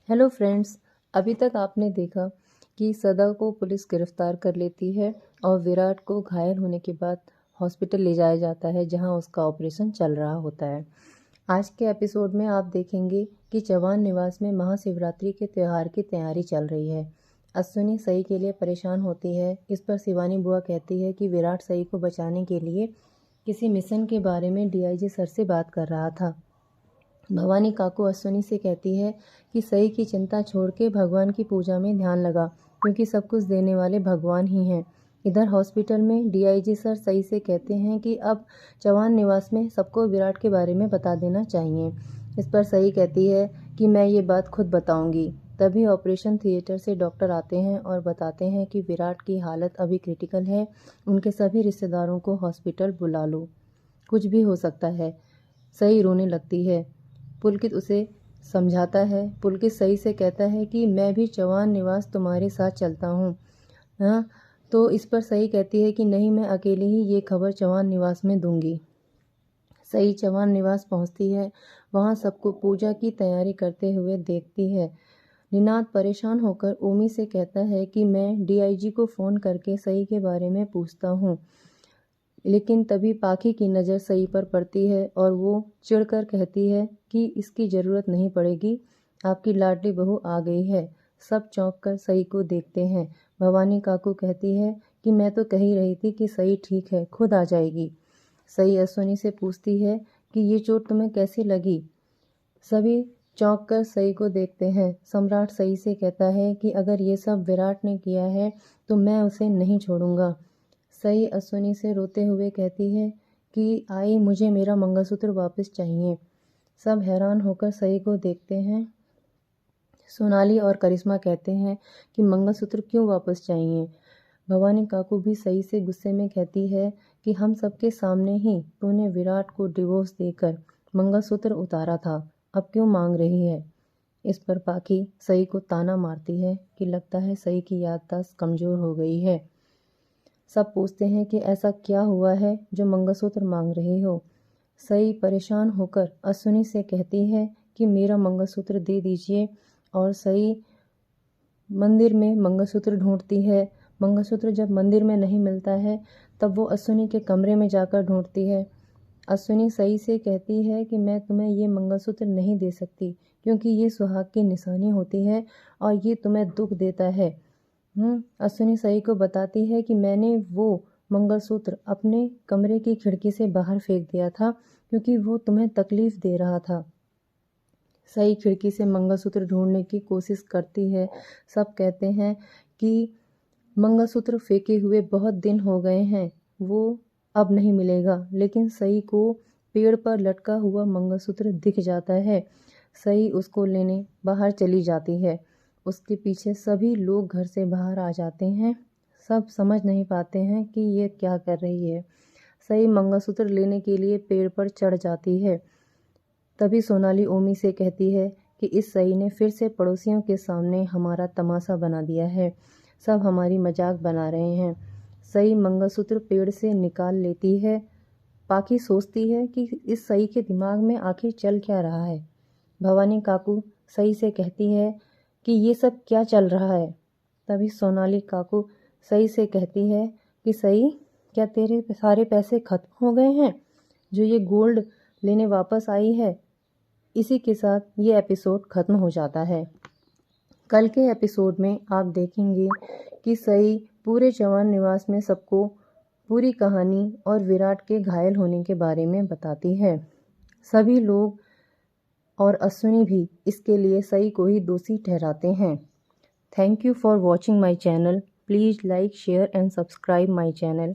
Hello friends. अभी तक आपने देखा कि सदा को पुलिस गिरफ्तार कर लेती है और विराट को घायल होने के बाद हॉस्पिटल ले जाया जाता है जहां उसका ऑपरेशन चल रहा होता है। आज के एपिसोड में आप देखेंगे कि चौहान निवास में महाशिवरात्रि के त्यौहार की तैयारी चल रही है। अश्विनी सई के लिए परेशान होती है। इस पर शिवानी बुआ कहती है कि विराट सई को बचाने के लिए किसी मिशन के बारे में डीआईजी सर से बात कर रहा था। भवानी काकू अश्विनी से कहती है कि सई की चिंता छोड़ के भगवान की पूजा में ध्यान लगा, क्योंकि सब कुछ देने वाले भगवान ही हैं। इधर हॉस्पिटल में डीआईजी सर सई से कहते हैं कि अब चौहान निवास में सबको विराट के बारे में बता देना चाहिए। इस पर सई कहती है कि मैं ये बात खुद बताऊंगी। तभी ऑपरेशन थिएटर से डॉक्टर आते हैं और बताते हैं कि विराट की हालत अभी क्रिटिकल है। उनके सभी रिश्तेदारों को हॉस्पिटल बुला लो, कुछ भी हो सकता है। सई रोने लगती है। पुलकित उसे समझाता है। पुलकित सई से कहता है कि मैं भी चौहान निवास तुम्हारे साथ चलता हूँ। हाँ, तो इस पर सई कहती है कि नहीं, मैं अकेले ही ये खबर चौहान निवास में दूंगी। सई चौहान निवास पहुँचती है। वहाँ सबको पूजा की तैयारी करते हुए देखती है। निनाद परेशान होकर ओमी से कहता है कि मैं डीआईजी को फ़ोन करके सई के बारे में पूछता हूँ। लेकिन तभी पाखी की नज़र सई पर पड़ती है और वो चिढ़कर कहती है कि इसकी ज़रूरत नहीं पड़ेगी, आपकी लाडली बहू आ गई है। सब चौंक कर सई को देखते हैं। भवानी काकू कहती है कि मैं तो कह ही रही थी कि सई ठीक है, खुद आ जाएगी। सई अश्विनी से पूछती है कि ये चोट तुम्हें कैसी लगी। सभी चौंक कर सई को देखते हैं। सम्राट सई से कहता है कि अगर ये सब विराट ने किया है तो मैं उसे नहीं छोड़ूंगा। सई अश्विनी से रोते हुए कहती है कि आई, मुझे मेरा मंगलसूत्र वापस चाहिए। सब हैरान होकर सई को देखते हैं। सोनाली और करिश्मा कहते हैं कि मंगलसूत्र क्यों वापस चाहिए। भवानी काकू भी सई से गुस्से में कहती है कि हम सबके सामने ही तूने विराट को डिवोर्स देकर मंगलसूत्र उतारा था, अब क्यों मांग रही है। इस पर पाखी सई को ताना मारती है कि लगता है सई की याददाश्त कमज़ोर हो गई है। सब पूछते हैं कि ऐसा क्या हुआ है जो मंगलसूत्र मांग रही हो। सई परेशान होकर अश्विनी से कहती है कि मेरा मंगलसूत्र दे दीजिए, और सई मंदिर में मंगलसूत्र ढूंढती है। मंगलसूत्र जब मंदिर में नहीं मिलता है तब वो अश्विनी के कमरे में जाकर ढूंढती है। अश्विनी सई से कहती है कि मैं तुम्हें ये मंगलसूत्र नहीं दे सकती, क्योंकि ये सुहाग की निशानी होती है और ये तुम्हें दुख देता है। अश्विनी सई को बताती है कि मैंने वो मंगलसूत्र अपने कमरे की खिड़की से बाहर फेंक दिया था, क्योंकि वो तुम्हें तकलीफ दे रहा था। सई खिड़की से मंगलसूत्र ढूंढने की कोशिश करती है। सब कहते हैं कि मंगलसूत्र फेंके हुए बहुत दिन हो गए हैं, वो अब नहीं मिलेगा। लेकिन सई को पेड़ पर लटका हुआ मंगलसूत्र दिख जाता है। सई उसको लेने बाहर चली जाती है। उसके पीछे सभी लोग घर से बाहर आ जाते हैं। सब समझ नहीं पाते हैं कि ये क्या कर रही है। सई मंगलसूत्र लेने के लिए पेड़ पर चढ़ जाती है। तभी सोनाली ओमी से कहती है कि इस सई ने फिर से पड़ोसियों के सामने हमारा तमाशा बना दिया है, सब हमारी मजाक बना रहे हैं। सई मंगलसूत्र पेड़ से निकाल लेती है। पाखी सोचती है कि इस सई के दिमाग में आखिर चल क्या रहा है। भवानी काकू सई से कहती है कि ये सब क्या चल रहा है। तभी सोनाली काकू सई से कहती है कि सई, क्या तेरे सारे पैसे खत्म हो गए हैं जो ये गोल्ड लेने वापस आई है। इसी के साथ ये एपिसोड ख़त्म हो जाता है। कल के एपिसोड में आप देखेंगे कि सई पूरे चौहान निवास में सबको पूरी कहानी और विराट के घायल होने के बारे में बताती है। सभी लोग और अश्विनी भी इसके लिए सई को ही दोषी ठहराते हैं। Thank you for watching my channel. Please like, share and subscribe my channel.